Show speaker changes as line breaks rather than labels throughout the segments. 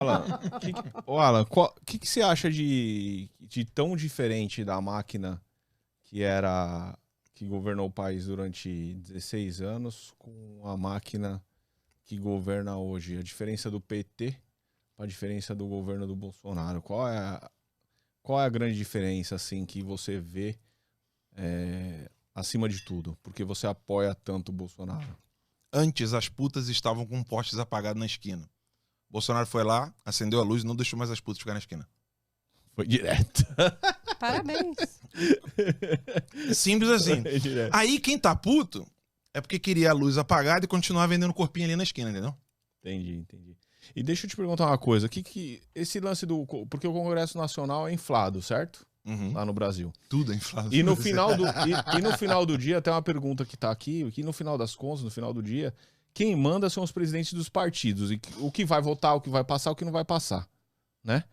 Alan, que você acha de tão diferente da máquina que governou o país durante 16 anos com a máquina que governa hoje? A diferença do PT para a diferença do governo do Bolsonaro? Qual é a grande diferença assim que você vê acima de tudo? Porque você apoia tanto o Bolsonaro?
Antes, as putas estavam com postes apagados na esquina. Bolsonaro foi lá, acendeu a luz e não deixou mais as putas ficar na esquina.
Foi direto.
Parabéns.
Simples assim.
Foi direto.
Aí quem tá puto é porque queria a luz apagada e continuar vendendo corpinho ali na esquina, entendeu?
Entendi. E deixa eu te perguntar uma coisa. Esse lance do... Porque o Congresso Nacional é inflado, certo?
Uhum.
Lá no Brasil.
Tudo é inflado.
E no final do dia, tem uma pergunta que tá aqui, que no final das contas, no final do dia, quem manda são os presidentes dos partidos. E o que vai votar, o que vai passar, o que não vai passar. Né?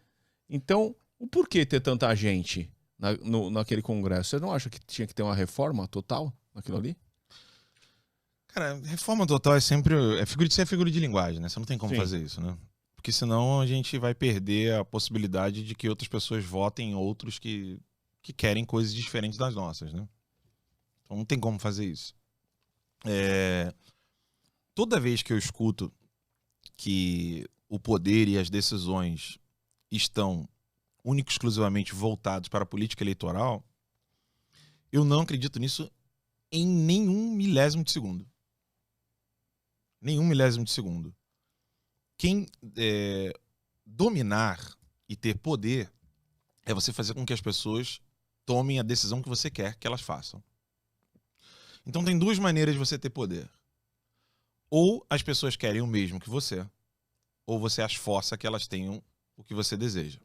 Então, o porquê ter tanta gente naquele Congresso? Você não acha que tinha que ter uma reforma total naquilo ali?
Cara, reforma total é sempre... Isso é figura de linguagem, né? Você não tem como fazer isso, né? Porque senão a gente vai perder a possibilidade de que outras pessoas votem em outros que querem coisas diferentes das nossas, né? Então não tem como fazer isso. Toda vez que eu escuto que o poder e as decisões estão única e exclusivamente voltados para a política eleitoral, eu não acredito nisso em nenhum milésimo de segundo. Nenhum milésimo de segundo. Quem dominar e ter poder é você fazer com que as pessoas tomem a decisão que você quer que elas façam. Então tem duas maneiras de você ter poder. Ou as pessoas querem o mesmo que você, ou você as força que elas tenham o que você deseja.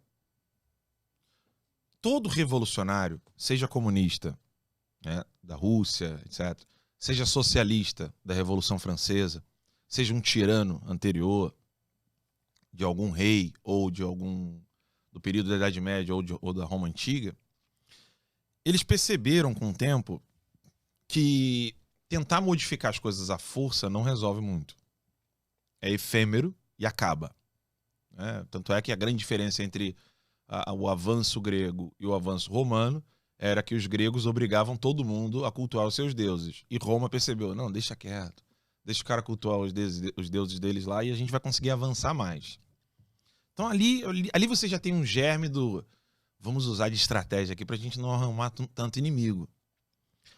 Todo revolucionário, seja comunista, né, da Rússia, etc., seja socialista da Revolução Francesa, seja um tirano anterior, de algum rei ou do período da Idade Média ou da Roma Antiga, eles perceberam com o tempo que tentar modificar as coisas à força não resolve muito. É efêmero e acaba. Tanto é que a grande diferença entre o avanço grego e o avanço romano era que os gregos obrigavam todo mundo a cultuar os seus deuses. E Roma percebeu, não, deixa quieto. Deixa o cara cultuar os deuses deles lá e a gente vai conseguir avançar mais. Então ali você já tem um germe do... Vamos usar de estratégia aqui pra gente não arrumar tanto inimigo.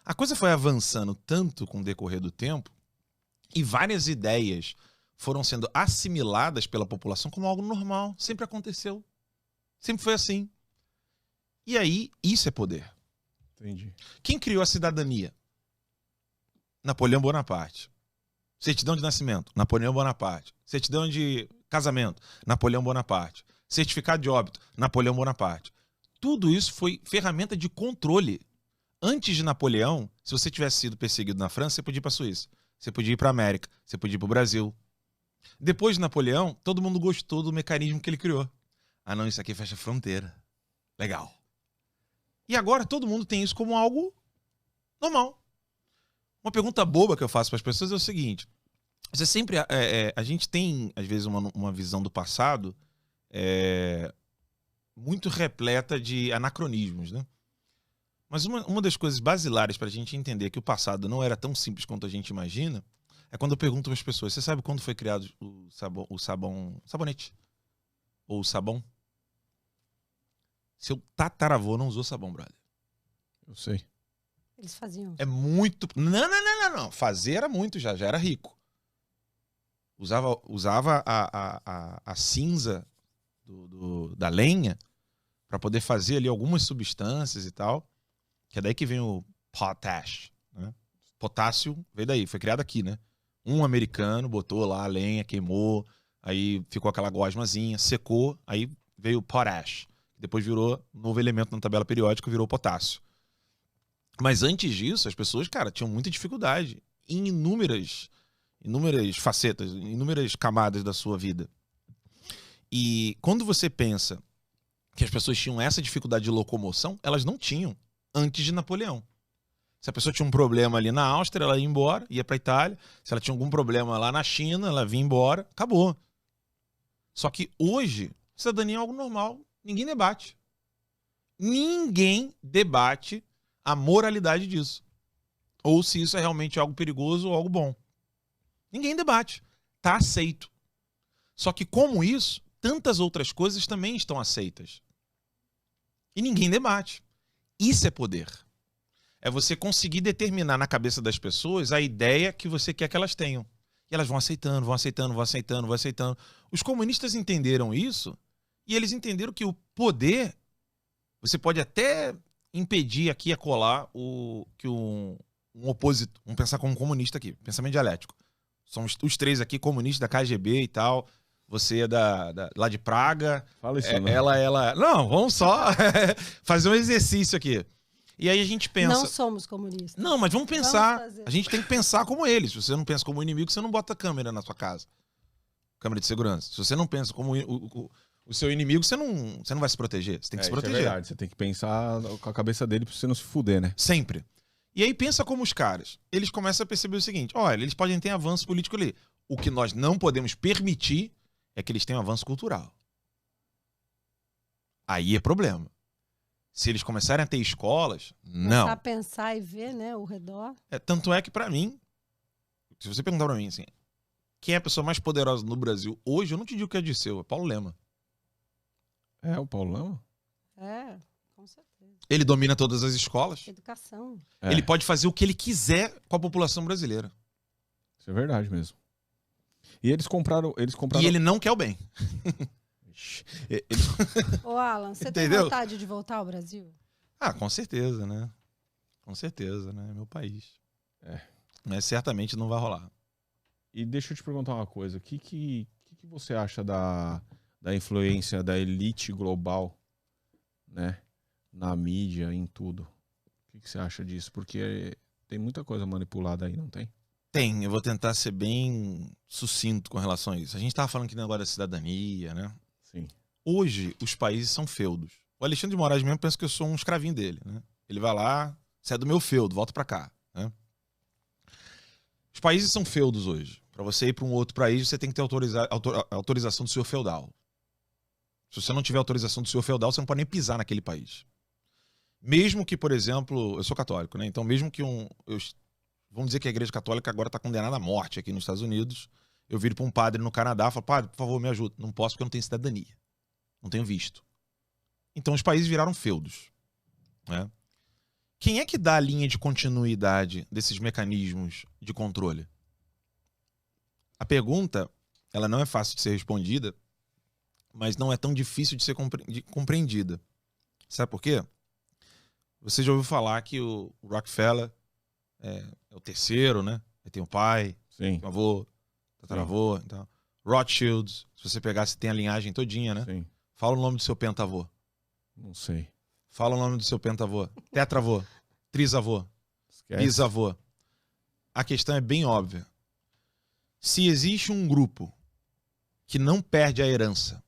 A coisa foi avançando tanto com o decorrer do tempo e várias ideias foram sendo assimiladas pela população como algo normal. Sempre aconteceu. Sempre foi assim. E aí, isso é poder.
Entendi.
Quem criou a cidadania? Napoleão Bonaparte. Certidão de nascimento? Napoleão Bonaparte. Certidão de casamento? Napoleão Bonaparte. Certificado de óbito? Napoleão Bonaparte. Tudo isso foi ferramenta de controle. Antes de Napoleão, se você tivesse sido perseguido na França, você podia ir para a Suíça. Você podia ir para a América. Você podia ir para o Brasil. Depois de Napoleão, todo mundo gostou do mecanismo que ele criou. Ah, não, isso aqui fecha fronteira. Legal. E agora todo mundo tem isso como algo normal. Uma pergunta boba que eu faço para as pessoas é o seguinte. Você sempre... a gente tem, às vezes, uma visão do passado muito repleta de anacronismos, né? Mas uma das coisas basilares para a gente entender que o passado não era tão simples quanto a gente imagina é quando eu pergunto para as pessoas, você sabe quando foi criado o sabonete? Ou o sabão? Seu tataravô não usou sabão, brother.
Eu sei.
Eles faziam.
É muito... Não. Fazer era muito já era rico. Usava a cinza da lenha para poder fazer ali algumas substâncias e tal. Que é daí que vem o potash, né? Potássio veio daí, foi criado aqui, né? Um americano botou lá a lenha, queimou, aí ficou aquela gosmazinha, secou, aí veio o potash. Depois virou um novo elemento na tabela periódica, virou potássio. Mas antes disso, as pessoas, cara, tinham muita dificuldade em inúmeras facetas, inúmeras camadas da sua vida. E quando você pensa que as pessoas tinham essa dificuldade de locomoção, elas não tinham antes de Napoleão. Se a pessoa tinha um problema ali na Áustria, ela ia embora, ia para a Itália. Se ela tinha algum problema lá na China, ela vinha embora, acabou. Só que hoje, cidadania é algo normal. Ninguém debate. Ninguém debate a moralidade disso. Ou se isso é realmente algo perigoso ou algo bom. Ninguém debate. Está aceito. Só que como isso, tantas outras coisas também estão aceitas. E ninguém debate. Isso é poder. É você conseguir determinar na cabeça das pessoas a ideia que você quer que elas tenham. E elas vão aceitando, vão aceitando, vão aceitando, vão aceitando. Os comunistas entenderam isso e eles entenderam que o poder, você pode até impedir aqui a colar que um opositor, vamos pensar como comunista aqui, pensamento dialético. Somos os três aqui, comunistas da KGB e tal. Você é lá de Praga.
Fala isso, não.
Ela... Não, vamos só fazer um exercício aqui. E aí a gente pensa...
Não somos comunistas.
Não, mas vamos pensar. A gente tem que pensar como eles. Se você não pensa como inimigo, você não bota câmera na sua casa. Câmera de segurança. Se você não pensa como o seu inimigo, você não vai se proteger. Você tem que se proteger.
Isso é verdade. Você tem que pensar com a cabeça dele pra você não se fuder, né?
Sempre. E aí pensa como os caras. Eles começam a perceber o seguinte. Olha, eles podem ter avanço político ali. O que nós não podemos permitir é que eles tenham avanço cultural. Aí é problema. Se eles começarem a ter escolas, não.
Começar a pensar e ver, né, o redor.
Tanto é que, pra mim, se você perguntar pra mim assim, quem é a pessoa mais poderosa no Brasil hoje, eu não te digo que é Dirceu, é Paulo Lema.
É, o Paulo Lema?
É, com certeza.
Ele domina todas as escolas.
Educação.
É.
Ele pode fazer o que ele quiser com a população brasileira.
Isso é verdade mesmo. E eles compraram...
E ele não quer o bem.
Ô, Alan, você tem
Entendeu?
vontade de voltar ao Brasil?
Ah, com certeza, né? Com certeza, né? É meu país. Mas certamente não vai rolar.
E deixa eu te perguntar uma coisa. O que você acha da influência da elite global, né? Na mídia, em tudo? O que você acha disso? Porque tem muita coisa manipulada aí, não tem?
Tem, eu vou tentar ser bem sucinto com relação a isso. A gente estava falando aqui agora da cidadania, né?
Sim.
Hoje, os países são feudos. O Alexandre de Moraes mesmo pensa que eu sou um escravinho dele, né? Ele vai lá, você é do meu feudo, volta pra cá, né? Os países são feudos hoje. Para você ir para um outro país, você tem que ter autorização do senhor feudal. Se você não tiver autorização do senhor feudal, você não pode nem pisar naquele país. Mesmo que, por exemplo, eu sou católico, né? Então, mesmo que vamos dizer que a Igreja Católica agora está condenada à morte aqui nos Estados Unidos. Eu viro para um padre no Canadá e falo, padre, por favor, me ajuda. Não posso porque eu não tenho cidadania. Não tenho visto. Então os países viraram feudos, né? Quem é que dá a linha de continuidade desses mecanismos de controle? A pergunta, ela não é fácil de ser respondida, mas não é tão difícil de ser compreendida. Sabe por quê? Você já ouviu falar que o Rockefeller é o terceiro, né? Aí tem o pai,
Sim.
o avô, tataravô, então. Rothschilds, se você pegar, você tem a linhagem todinha, né?
Sim.
Fala o nome do seu pentavô.
Não sei.
Fala o nome do seu pentavô. Tetravô, trisavô,
Esquece.
bisavô. A questão é bem óbvia. Se existe um grupo que não perde a herança,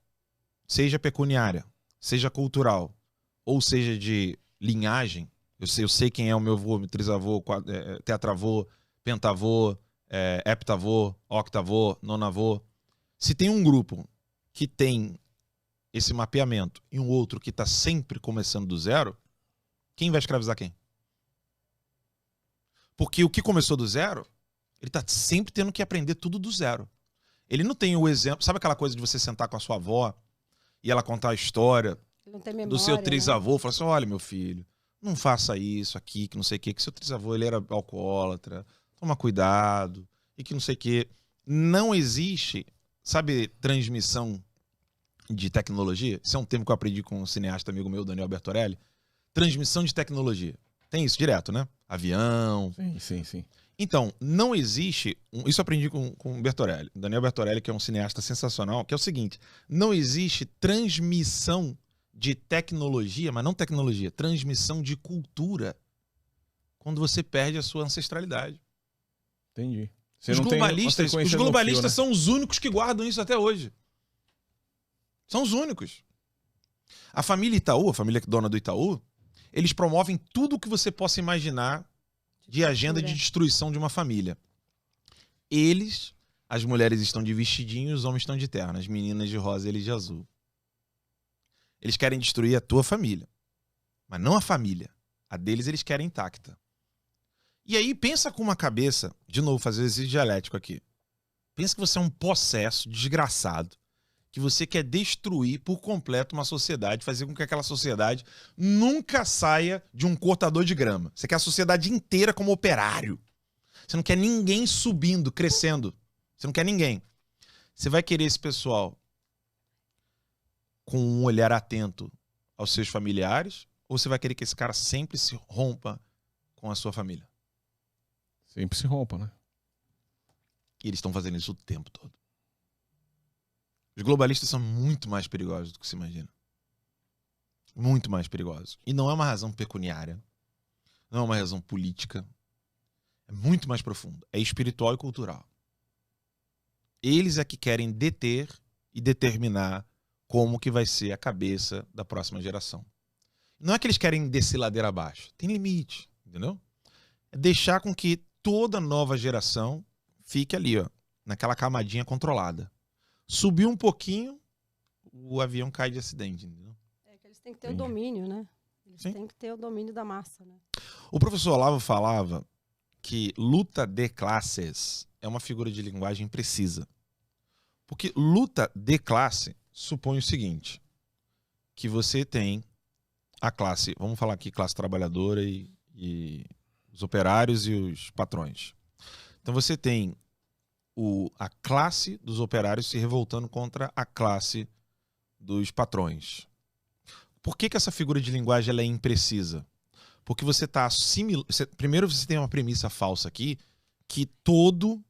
seja pecuniária, seja cultural, ou seja de linhagem, eu sei quem é o meu avô, meu trisavô, tetravô, pentavô, heptavô, octavô, nonavô. Se tem um grupo que tem esse mapeamento e um outro que está sempre começando do zero, quem vai escravizar quem? Porque o que começou do zero, ele está sempre tendo que aprender tudo do zero. Ele não tem o exemplo... Sabe aquela coisa de você sentar com a sua avó e ela contar a história
Não tem memória,
do seu trisavô?
né?
Falar assim, olha, meu filho, não faça isso aqui, que não sei o quê, que seu trisavô ele era alcoólatra, toma cuidado, e que não sei o quê. Não existe, sabe, transmissão de tecnologia? Isso é um termo que eu aprendi com um cineasta amigo meu, Daniel Bertorelli. Transmissão de tecnologia. Tem isso direto, né? Avião.
Sim.
Então, não existe... Isso eu aprendi com o Bertorelli. Daniel Bertorelli, que é um cineasta sensacional, que é o seguinte, não existe transmissão de tecnologia, mas não tecnologia, transmissão de cultura quando você perde a sua ancestralidade.
Entendi.
Os globalistas são os únicos que guardam isso até hoje. São os únicos. A família Itaú, a família dona do Itaú, eles promovem tudo o que você possa imaginar de agenda de destruição de uma família. Eles as mulheres estão de vestidinho e os homens estão de terno. As meninas de rosa e eles de azul. Eles querem destruir a tua família. Mas não a família. A deles eles querem intacta. E aí pensa com uma cabeça, de novo, fazer exercício dialético aqui. Pensa que você é um possesso desgraçado, que você quer destruir por completo uma sociedade, fazer com que aquela sociedade nunca saia de um cortador de grama. Você quer a sociedade inteira como operário. Você não quer ninguém subindo, crescendo. Você não quer ninguém. Você vai querer esse pessoal com um olhar atento aos seus familiares, ou você vai querer que esse cara sempre se rompa com a sua família?
Sempre se rompa, né?
E eles estão fazendo isso o tempo todo. Os globalistas são muito mais perigosos do que se imagina. Muito mais perigosos. E não é uma razão pecuniária. Não é uma razão política. É muito mais profundo. É espiritual e cultural. Eles é que querem deter e determinar como que vai ser a cabeça da próxima geração. Não é que eles querem descer ladeira abaixo. Tem limite, entendeu? É deixar com que toda nova geração fique ali, ó, naquela camadinha controlada. Subiu um pouquinho, o avião cai de acidente, entendeu?
É que eles têm que ter o domínio, né? Eles têm que ter o domínio da massa, né?
O professor Olavo falava que luta de classes é uma figura de linguagem precisa. Porque luta de classe supõe o seguinte, que você tem a classe, vamos falar aqui classe trabalhadora e os operários e os patrões. Então você tem a classe dos operários se revoltando contra a classe dos patrões. Por que essa figura de linguagem ela é imprecisa? Porque você está assimilando... Primeiro você tem uma premissa falsa aqui, que todo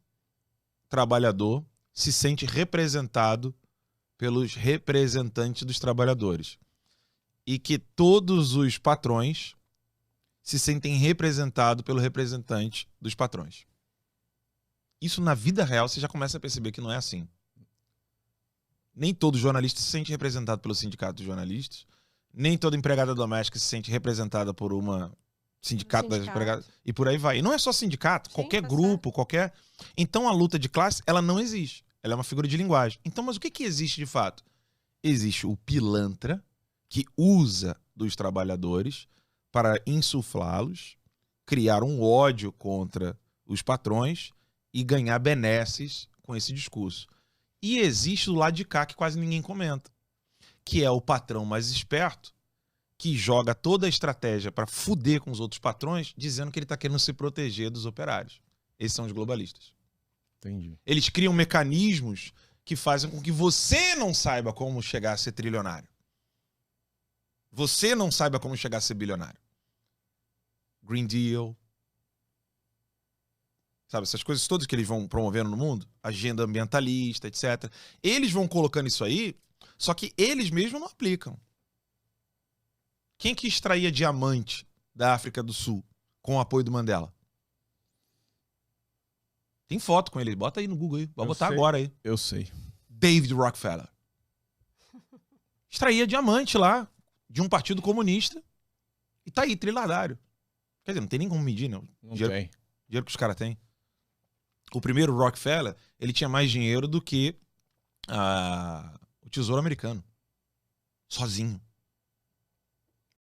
trabalhador se sente representado pelos representantes dos trabalhadores. E que todos os patrões se sentem representados pelo representante dos patrões. Isso na vida real você já começa a perceber que não é assim. Nem todo jornalista se sente representado pelo sindicato dos jornalistas, nem toda empregada doméstica se sente representada por uma sindicato das empregadas, e por aí vai. E não é só sindicato, qualquer grupo, qualquer... Então a luta de classe, ela não existe. Ela é uma figura de linguagem. Então, mas o que existe de fato? Existe o pilantra, que usa dos trabalhadores para insuflá-los, criar um ódio contra os patrões e ganhar benesses com esse discurso. E existe do lado de cá que quase ninguém comenta, que é o patrão mais esperto, que joga toda a estratégia para fuder com os outros patrões, dizendo que ele está querendo se proteger dos operários. Esses são os globalistas.
Entendi.
Eles criam mecanismos que fazem com que você não saiba como chegar a ser trilionário. Você não saiba como chegar a ser bilionário. Green Deal. Sabe, essas coisas todas que eles vão promovendo no mundo, agenda ambientalista, etc. Eles vão colocando isso aí, só que eles mesmos não aplicam. Quem que extraía diamante da África do Sul com o apoio do Mandela? Tem foto com ele, bota aí no Google aí, vai botar agora aí.
Eu sei.
David Rockefeller. Extraía diamante lá, de um partido comunista, e tá aí, trilhardário. Quer dizer, não tem nem como medir, não.
Não tem.
Dinheiro que os caras têm. O primeiro Rockefeller, ele tinha mais dinheiro do que o Tesouro Americano. Sozinho.